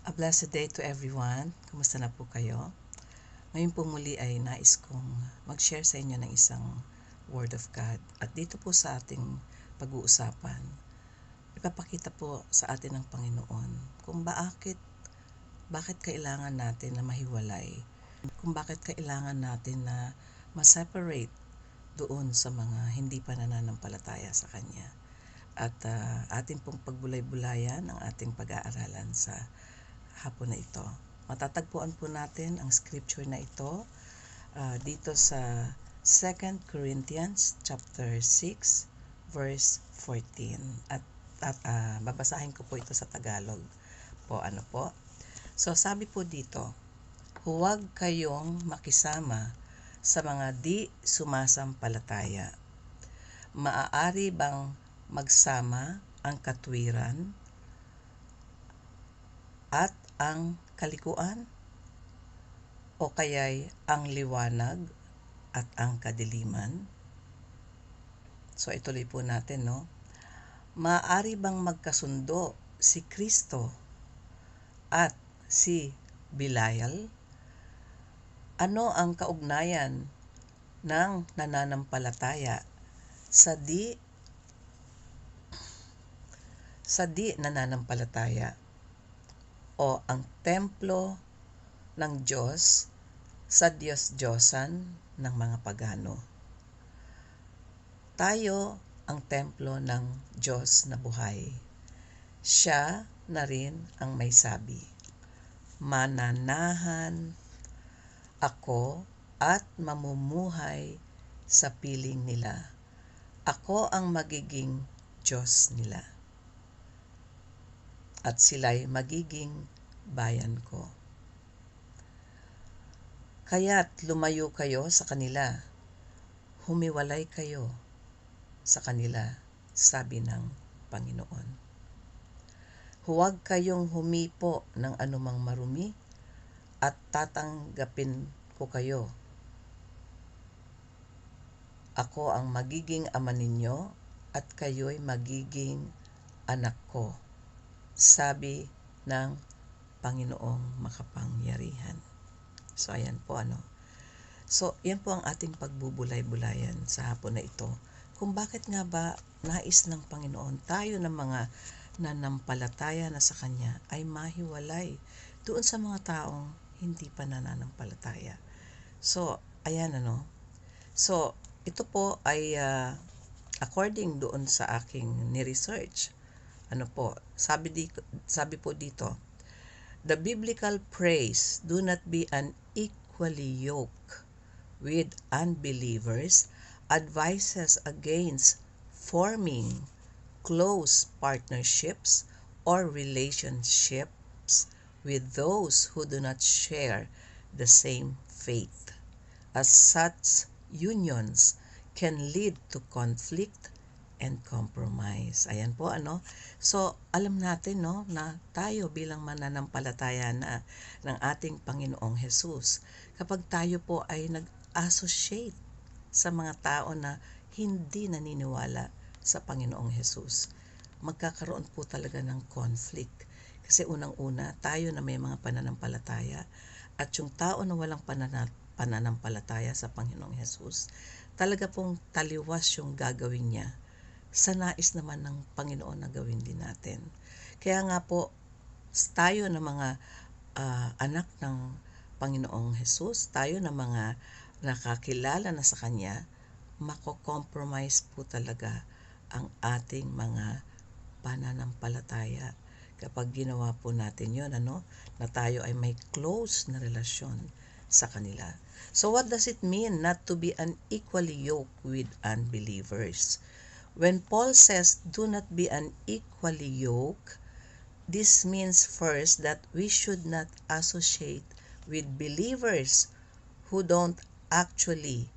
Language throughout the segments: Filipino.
A blessed day to everyone. Kumusta na po kayo? Ngayon po muli ay nais kong mag-share sa inyo ng isang Word of God. At dito po sa ating pag-uusapan, ipapakita po sa atin ng Panginoon kung bakit kailangan natin na mahiwalay, kung bakit kailangan natin na ma-separate doon sa mga hindi pa nananampalataya sa Kanya. At ating pong pagbulay-bulayan ang ating pag-aaralan sa hapon na ito. Matatagpuan po natin ang scripture na ito dito sa 2 Corinthians chapter 6 verse 14. At babasahin ko po ito sa Tagalog. So sabi po dito, huwag kayong makisama sa mga di sumasampalataya. Maaari bang magsama ang katwiran at ang kalikuan? O kaya'y ang liwanag at ang kadiliman? So ituloy po natin, no? Maaari bang magkasundo si Kristo at si Belial? Ano ang kaugnayan ng nananampalataya sa di nananampalataya? O ang templo ng Diyos sa Diyos-Diyosan ng mga pagano? Tayo ang templo ng Diyos na buhay. Siya na rin ang may sabi, mananahan ako at mamumuhay sa piling nila. Ako ang magiging Diyos nila, at sila'y magiging bayan ko. Kaya't lumayo kayo sa kanila, humiwalay kayo sa kanila, sabi ng Panginoon. Huwag kayong humipo ng anumang marumi at tatanggapin ko kayo. Ako ang magiging ama ninyo at kayo'y magiging anak ko, sabi ng Panginoong makapangyarihan. So ayan po So yan po ang ating pagbubulay-bulayan sa hapon na ito. Kung bakit nga ba nais ng Panginoon tayo ng mga nanampalataya na sa Kanya ay mahiwalay doon sa mga taong hindi pa nananampalataya. So ayan So ito po ay according doon sa aking ni-research. Sabi po dito, the biblical praise, do not be unequally yoked with unbelievers, advises against forming close partnerships or relationships with those who do not share the same faith, as such unions can lead to conflict and compromise. Ayan po So alam natin na tayo bilang mananampalataya na ng ating Panginoong Jesus, kapag tayo po ay nag-associate sa mga tao na hindi naniniwala sa Panginoong Jesus, magkakaroon po talaga ng conflict. Kasi unang-una, tayo na may mga pananampalataya at yung tao na walang pananampalataya sa Panginoong Jesus, talaga pong taliwas yung gagawin niya sa nais naman ng Panginoon na gawin din natin. Kaya nga po, tayo na mga anak ng Panginoong Jesus, tayo na mga nakakilala na sa Kanya, mako-compromise po talaga ang ating mga pananampalataya kapag ginawa po natin yun, na tayo ay may close na relasyon sa kanila. So what does it mean not to be unequally yoked with unbelievers? When Paul says, do not be unequally yoked, this means first that we should not associate with believers who don't actually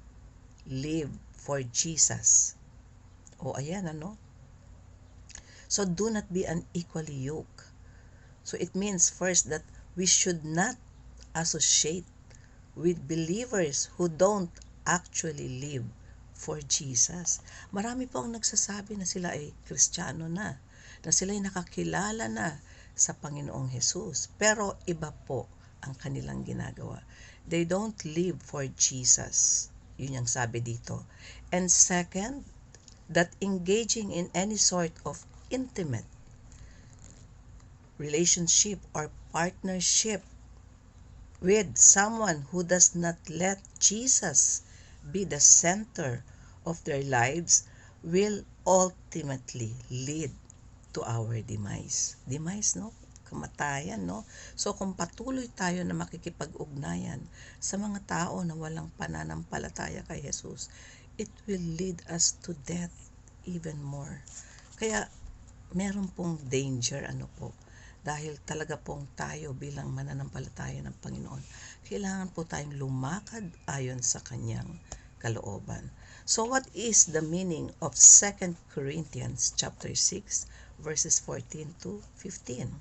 live for Jesus. Ayan So do not be unequally yoked. So it means first that we should not associate with believers who don't actually live for Jesus. Marami po ang nagsasabi na sila ay Kristiyano na sila ay nakakilala na sa Panginoong Jesus. Pero iba po ang kanilang ginagawa. They don't live for Jesus. Yun yung sabi dito. And second, that engaging in any sort of intimate relationship or partnership with someone who does not let Jesus be the center of their lives will ultimately lead to our demise. Demise, no? Kamatayan, no? So kung patuloy tayo na makikipag-ugnayan sa mga tao na walang pananampalataya kay Jesus, it will lead us to death even more. Kaya meron pong danger, dahil talaga pong tayo bilang mananampalataya ng Panginoon, kailangan po tayong lumakad ayon sa kanyang kalooban. So what is the meaning of 2 Corinthians chapter 6 verses 14 to 15?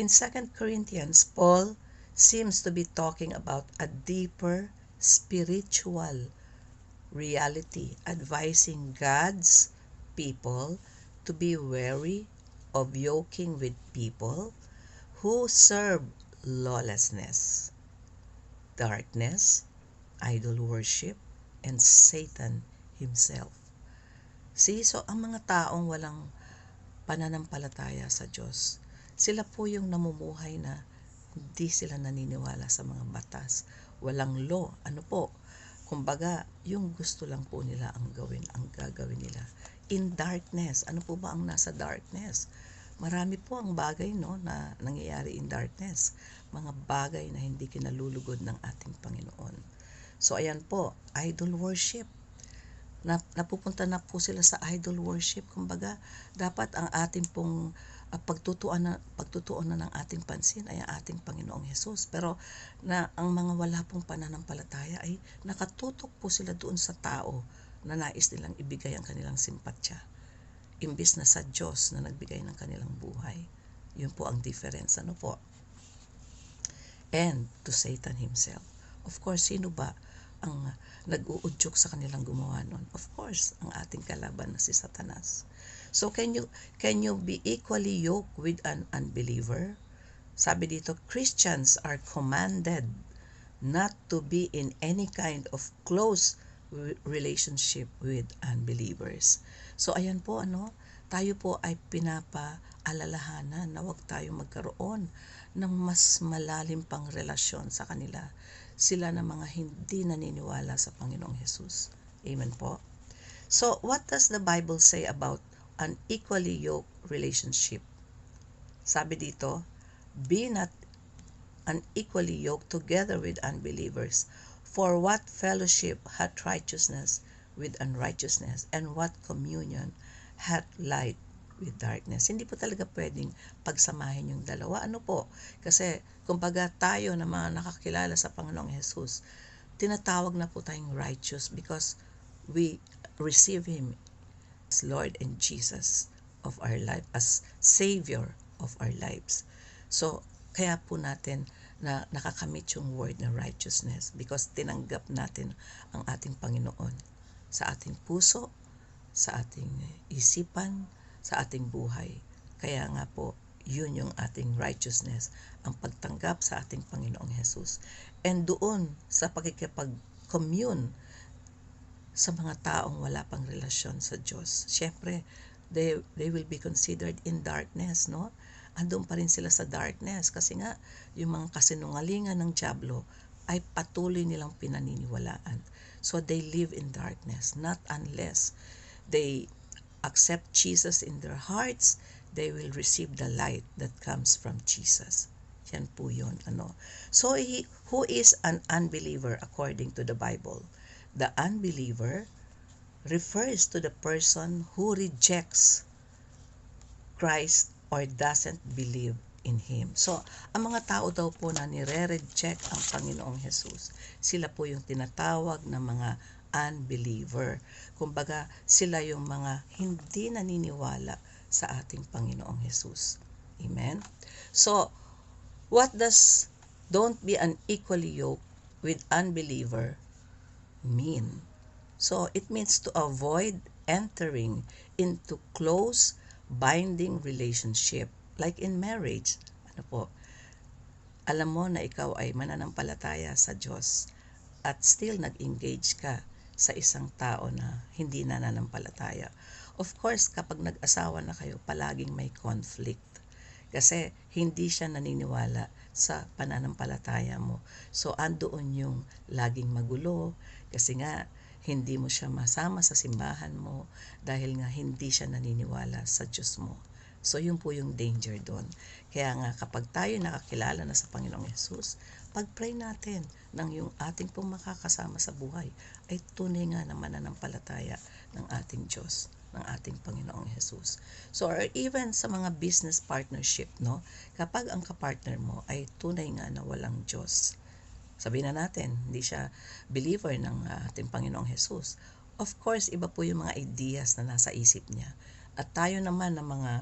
In 2 Corinthians, Paul seems to be talking about a deeper spiritual reality, advising God's people to be wary of yoking with people who serve lawlessness, darkness, idol worship, and Satan himself. See, so ang mga taong walang pananampalataya sa Diyos, sila po yung namumuhay na hindi sila naniniwala sa mga batas. Walang law. Kumbaga, yung gusto lang po nila ang gagawin nila. In darkness. Ano po ba ang nasa darkness? Marami po ang bagay, no, na nangyayari in darkness. Mga bagay na hindi kinalulugod ng ating Panginoon. So, ayan po, idol worship. Napupunta na po sila sa idol worship. Kumbaga, dapat ang ating pong pagtutuon na ng ating pansin ay ang ating Panginoong Hesus. Pero ang mga wala pong pananampalataya ay nakatutok po sila doon sa tao na nais nilang ibigay ang kanilang simpatya. Imbis na sa Diyos na nagbigay ng kanilang buhay. Yun po ang difference. And to Satan himself. Of course, sino ba ang nag-uudyok sa kanilang gumawa nun? Of course, ang ating kalaban na si Satanas. So can you be equally yoked with an unbeliever? Sabi dito, Christians are commanded not to be in any kind of close relationship with unbelievers. So ayan po, tayo po ay pinapaalalahanan na huwag tayo magkaroon ng mas malalim pang relasyon sa kanila. Sila na mga hindi naniniwala sa Panginoong Hesus. Amen po. So what does the Bible say about an equally yoked relationship? Sabi dito, be not unequally yoked together with unbelievers. For what fellowship hath righteousness with unrighteousness, and what communion hath light with darkness? Hindi po talaga pwedeng pagsamahin yung dalawa. Kasi kumbaga tayo na mga nakakilala sa Panginoong Hesus, tinatawag na po tayong righteous because we receive Him as Lord and Jesus of our life, as Savior of our lives. So, kaya po natin na nakakamit yung word na righteousness because tinanggap natin ang ating Panginoon sa ating puso, sa ating isipan, sa ating buhay. Kaya nga po, yun yung ating righteousness, ang pagtanggap sa ating Panginoong Hesus. And doon sa pakikipag-commune sa mga taong wala pang relasyon sa Diyos, syempre, they will be considered in darkness, no? Andun pa rin sila sa darkness kasi nga yung mga kasinungalingan ng dyablo ay patuloy nilang pinaniniwalaan. So they live in darkness, not unless they accept Jesus in their hearts, they will receive the light that comes from Jesus. Yan po yun. So who is an unbeliever according to the Bible? The unbeliever refers to the person who rejects Christ or doesn't believe in Him. So, ang mga tao daw po na nire-reject ang Panginoong Hesus, sila po yung tinatawag na mga unbeliever. Kumbaga, sila yung mga hindi naniniwala sa ating Panginoong Hesus. Amen? So, what does don't be unequally yoked with unbeliever mean? So, it means to avoid entering into close binding relationship like in marriage, ano po, alam mo na ikaw ay mananampalataya sa Diyos at still nag-engage ka sa isang tao na hindi nananampalataya. Of course, kapag nag-asawa na kayo, palaging may conflict. Kasi hindi siya naniniwala sa pananampalataya mo. So, andoon yung laging magulo kasi nga hindi mo siya masama sa simbahan mo dahil nga hindi siya naniniwala sa Diyos mo. So, yun po yung danger doon. Kaya nga kapag tayo nakakilala na sa Panginoong Hesus, pag-pray natin ng yung ating pong makakasama sa buhay ay tunay nga na mananampalataya ng ating Diyos, ng ating Panginoong Hesus. So, or even sa mga business partnership, no? Kapag ang kapartner mo ay tunay nga na walang Diyos, sabihin na natin, hindi siya believer ng ating Panginoong Hesus. Of course, iba po yung mga ideas na nasa isip niya. At tayo naman ng mga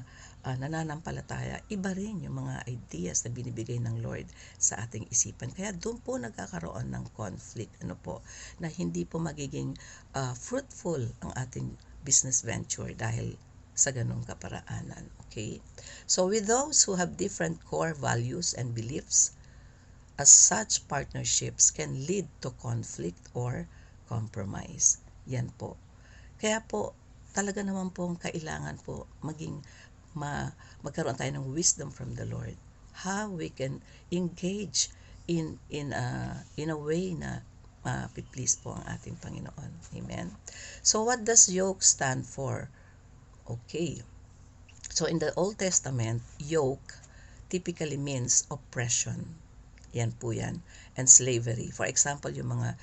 nananampalataya, iba rin yung mga ideas na binibigay ng Lord sa ating isipan. Kaya doon po nagkakaroon ng conflict, ano po, na hindi po magiging fruitful ang ating business venture dahil sa ganong kaparaanan. Okay? So with those who have different core values and beliefs, as such partnerships can lead to conflict or compromise. Yan po. Kaya po, talaga naman po kailangan po magkaroon tayo ng wisdom from the Lord. How we can engage in a way na please po ang ating Panginoon. Amen. So what does yoke stand for? Okay. So in the Old Testament, yoke typically means oppression. Yan po yan. And slavery. For example, yung mga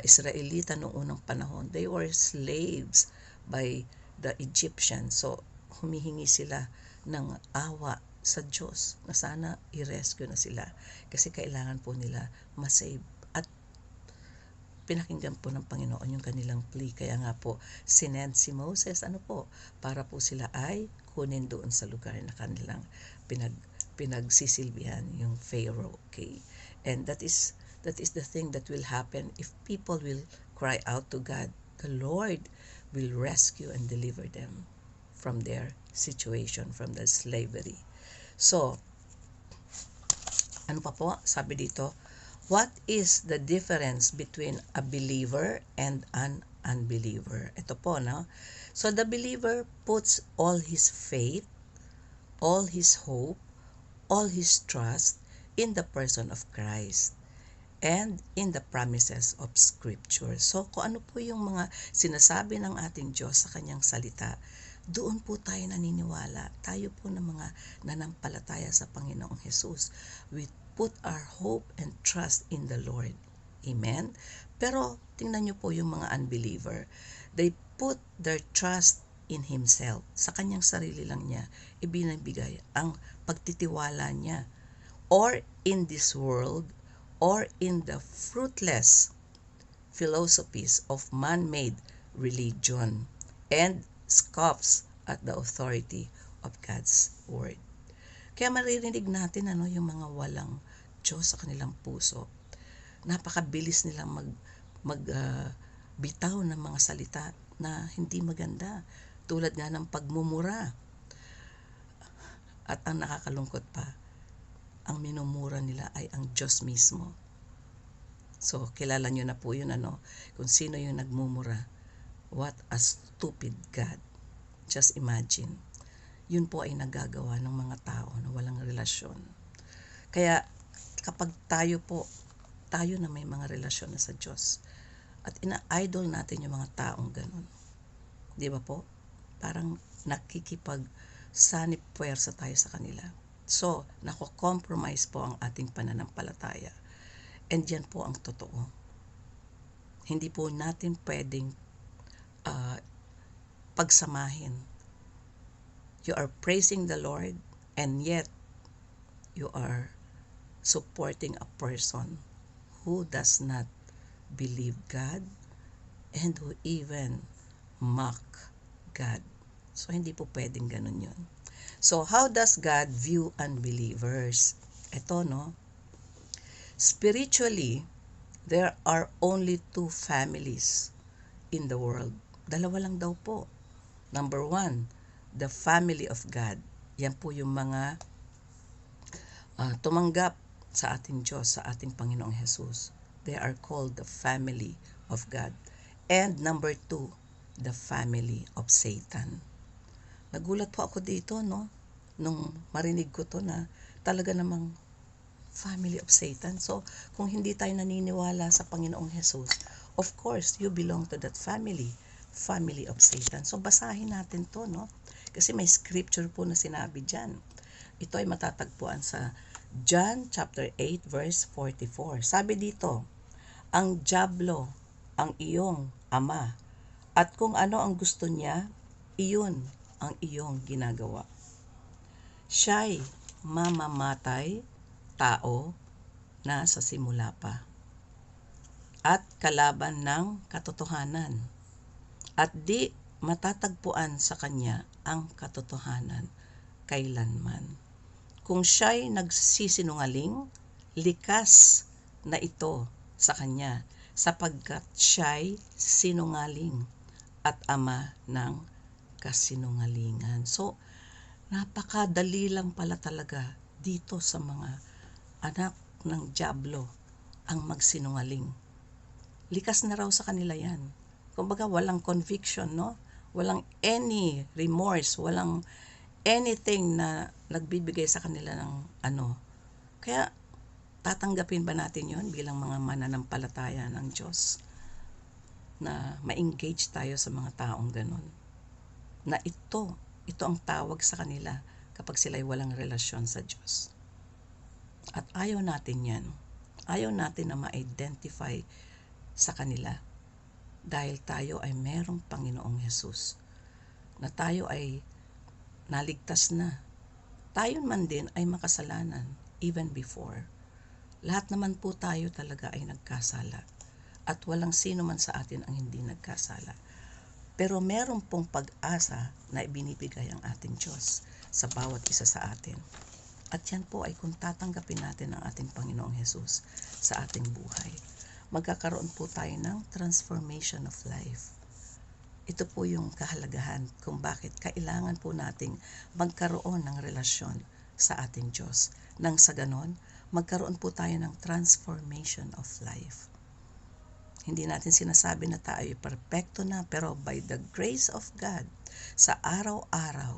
Israelita noong unang panahon, they were slaves by the Egyptians. So, humihingi sila ng awa sa Diyos na sana i-rescue na sila. Kasi kailangan po nila masave. At pinakinggan po ng Panginoon yung kanilang plea. Kaya nga po, sinend si Moses, para po sila ay kunin doon sa lugar na kanilang pinagsisilbihan, yung Pharaoh. Okay? And that is the thing that will happen if people will cry out to God. The Lord will rescue and deliver them from their situation, from their slavery. So, ano pa po? Sabi dito, what is the difference between a believer and an unbeliever? Ito po, no? So, the believer puts all his faith, all his hope, all his trust in the person of Christ and in the promises of Scripture. So, kung ano po yung mga sinasabi ng ating Diyos sa kanyang salita, doon po tayo naniniwala. Tayo po ng mga nanampalataya sa Panginoong Hesus. We put our hope and trust in the Lord. Amen? Pero, tingnan nyo po yung mga unbeliever. They put their trust in Himself. Sa kanyang sarili lang niya, ibinibigay ang pagtitiwala niya. Or in this world, or in the fruitless philosophies of man-made religion and scoffs at the authority of God's Word. Kaya maririnig natin yung mga walang Diyos sa kanilang puso. Napakabilis nilang bitaw ng mga salita na hindi maganda. Tulad nga ng pagmumura. At ang nakakalungkot pa, ang minumura nila ay ang Diyos mismo. So, kilala nyo na po yun, kung sino yung nagmumura. What a stupid God. Just imagine. Yun po ay nagagawa ng mga tao na walang relasyon. Kaya, kapag tayo na may mga relasyon na sa Diyos, at ina-idol natin yung mga taong ganun. Di ba po? Parang nakikipag-sanip puwersa tayo sa kanila. So, nako-compromise po ang ating pananampalataya. And yan po ang totoo. Hindi po natin pwedeng pagsamahin. You are praising the Lord and yet you are supporting a person who does not believe God and who even mock God. So, hindi po pwedeng ganun yun. So, how does God view unbelievers? Ito, Spiritually, there are only two families in the world. Dalawa lang daw po. Number one, the family of God. Yan po yung mga tumanggap sa ating Diyos, sa ating Panginoong Jesus. They are called the family of God. And number 2, the family of Satan. Nagulat po ako dito, no? Nung marinig ko to na talaga namang family of Satan. So, kung hindi tayo naniniwala sa Panginoong Jesus, of course, you belong to that family of Satan. So, basahin natin to, no? Kasi may scripture po na sinabi dyan. Ito ay matatagpuan sa John chapter 8 verse 44. Sabi dito, ang dyablo ang iyong ama, at kung ano ang gusto niya, iyon ang iyong ginagawa. Siya'y mamamatay tao na sa simula pa, at kalaban ng katotohanan, at di matatagpuan sa kanya ang katotohanan kailanman. Kung siya'y nagsisinungaling, likas na ito sa kanya, sapagkat siya'y sinungaling at ama ng kasinungalingan. So, napakadali lang pala talaga dito sa mga anak ng dyablo ang magsinungaling. Likas na raw sa kanila yan. Kumbaga, walang conviction, no? Walang any remorse, walang anything na nagbibigay sa kanila ng ano. Kaya, tatanggapin ba natin yon bilang mga mananampalataya ng Diyos? Na ma-engage tayo sa mga taong ganon. Na ito ang tawag sa kanila kapag sila'y walang relasyon sa Diyos. At ayaw natin yan. Ayaw natin na ma-identify sa kanila. Dahil tayo ay merong Panginoong Jesus. Na tayo ay naligtas na. Tayo man din ay makasalanan even before. Lahat naman po tayo talaga ay nagkasala. At walang sino man sa atin ang hindi nagkasala. Pero meron pong pag-asa na ibinibigay ang ating Diyos sa bawat isa sa atin. At yan po ay kung tatanggapin natin ang ating Panginoong Jesus sa ating buhay. Magkakaroon po tayo ng transformation of life. Ito po yung kahalagahan kung bakit kailangan po nating magkaroon ng relasyon sa ating Diyos. Nang sa ganon, magkaroon po tayo ng transformation of life. Hindi natin sinasabi na tayo ay perpekto na, pero by the grace of God, sa araw-araw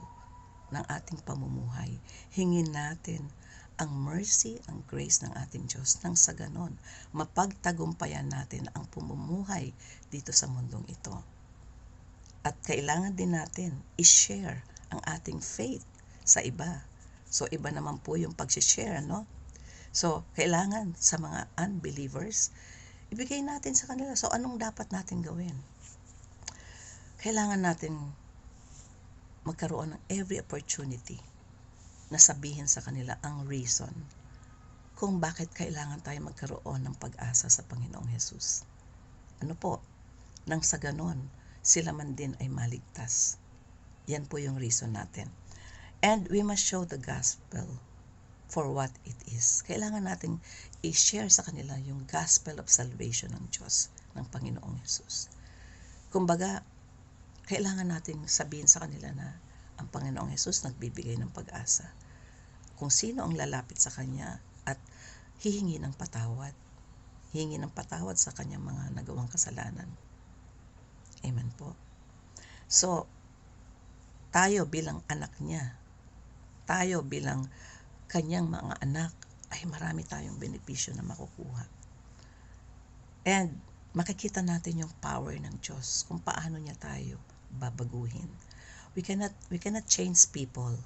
ng ating pamumuhay, hingin natin ang mercy, ang grace ng ating Diyos. Nang sa ganon, mapagtagumpayan natin ang pamumuhay dito sa mundong ito. At kailangan din natin i-share ang ating faith sa iba. So, iba naman po yung pag-share, no? So, kailangan sa mga unbelievers, ibigay natin sa kanila. So, anong dapat natin gawin? Kailangan natin magkaroon ng every opportunity na sabihin sa kanila ang reason kung bakit kailangan tayo magkaroon ng pag-asa sa Panginoong Jesus. Ano po? Nang sa ganon, sila man din ay maligtas. Yan po yung reason natin. And we must show the gospel for what it is. Kailangan nating i-share sa kanila yung gospel of salvation ng Diyos, ng Panginoong Jesus. Kumbaga, kailangan nating sabihin sa kanila na ang Panginoong Jesus nagbibigay ng pag-asa. Kung sino ang lalapit sa Kanya at hihingi ng patawad. Hihingi ng patawad sa kanyang mga nagawang kasalanan. Amen po. So, tayo bilang anak niya, tayo bilang kanyang mga anak, ay marami tayong benepisyo na makukuha. And makikita natin yung power ng Diyos kung paano niya tayo babaguhin. We cannot change people.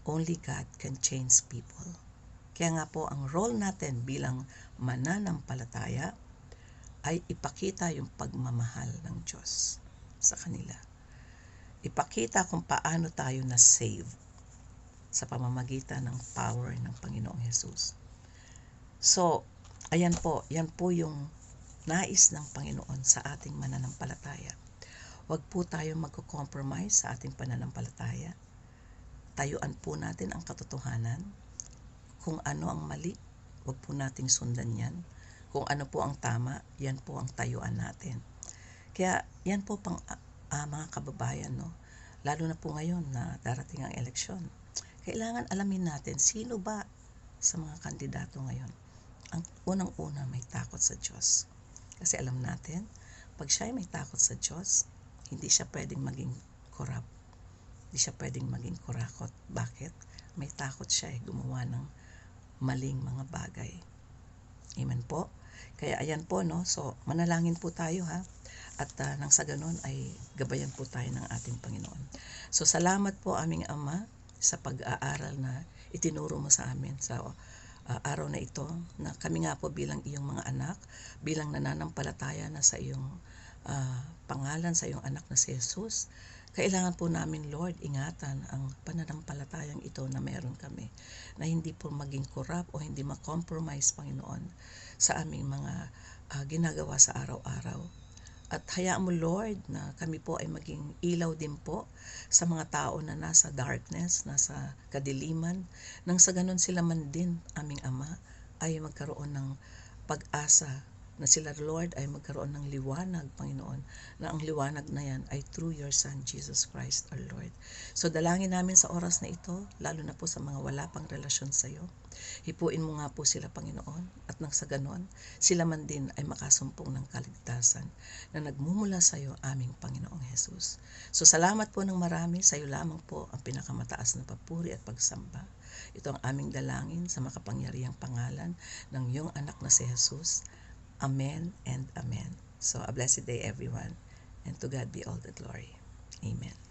Only God can change people. Kaya nga po ang role natin bilang mananampalataya ay ipakita yung pagmamahal ng Diyos sa kanila. Ipakita kung paano tayo na-save sa pamamagitan ng power ng Panginoong Jesus. So, yan po yung nais ng Panginoon sa ating mananampalataya. Huwag po tayo magko-compromise sa ating pananampalataya. Tayuan po natin ang katotohanan. Kung ano ang mali, huwag po nating sundan yan. Kung ano po ang tama, yan po ang tayuan natin. Kaya yan po mga kababayan, no? Lalo na po ngayon na darating ang eleksyon. Kailangan alamin natin sino ba sa mga kandidato ngayon, ang unang-una may takot sa Diyos. Kasi alam natin, pag siya ay may takot sa Diyos, hindi siya pwedeng maging corrupt. Hindi siya pwedeng maging kurakot. Bakit? May takot siya gumawa ng maling mga bagay. Amen po. Kaya ayan po, no? So, manalangin po tayo, ha? At nang sa ganon ay gabayan po tayo ng ating Panginoon. So, salamat po aming Ama sa pag-aaral na itinuro mo sa amin sa araw na ito, na kami nga po bilang iyong mga anak, bilang nananampalataya na sa iyong pangalan, sa iyong anak na si Jesus, kailangan po namin, Lord, ingatan ang pananampalatayang ito na meron kami, na hindi po maging corrupt o hindi ma-compromise, Panginoon, sa aming mga ginagawa sa araw-araw. At hayaan mo, Lord, na kami po ay maging ilaw din po sa mga tao na nasa darkness, nasa kadiliman, nang sa ganon sila man din, aming Ama, ay magkaroon ng pag-asa, na sila, Lord, ay magkaroon ng liwanag, Panginoon, na ang liwanag na yan ay through your Son, Jesus Christ, our Lord. So, dalangin namin sa oras na ito, lalo na po sa mga wala pang relasyon sa iyo. Hipuin mo nga po sila, Panginoon, at nang sa ganon, sila man din ay makasumpong ng kaligtasan na nagmumula sa iyo, aming Panginoong Jesus. So, salamat po ng marami, sa iyo lamang po ang pinakamataas na papuri at pagsamba. Ito ang aming dalangin sa makapangyarihang pangalan ng iyong anak na si Jesus. Amen and amen. So, a blessed day everyone, and to God be all the glory. Amen.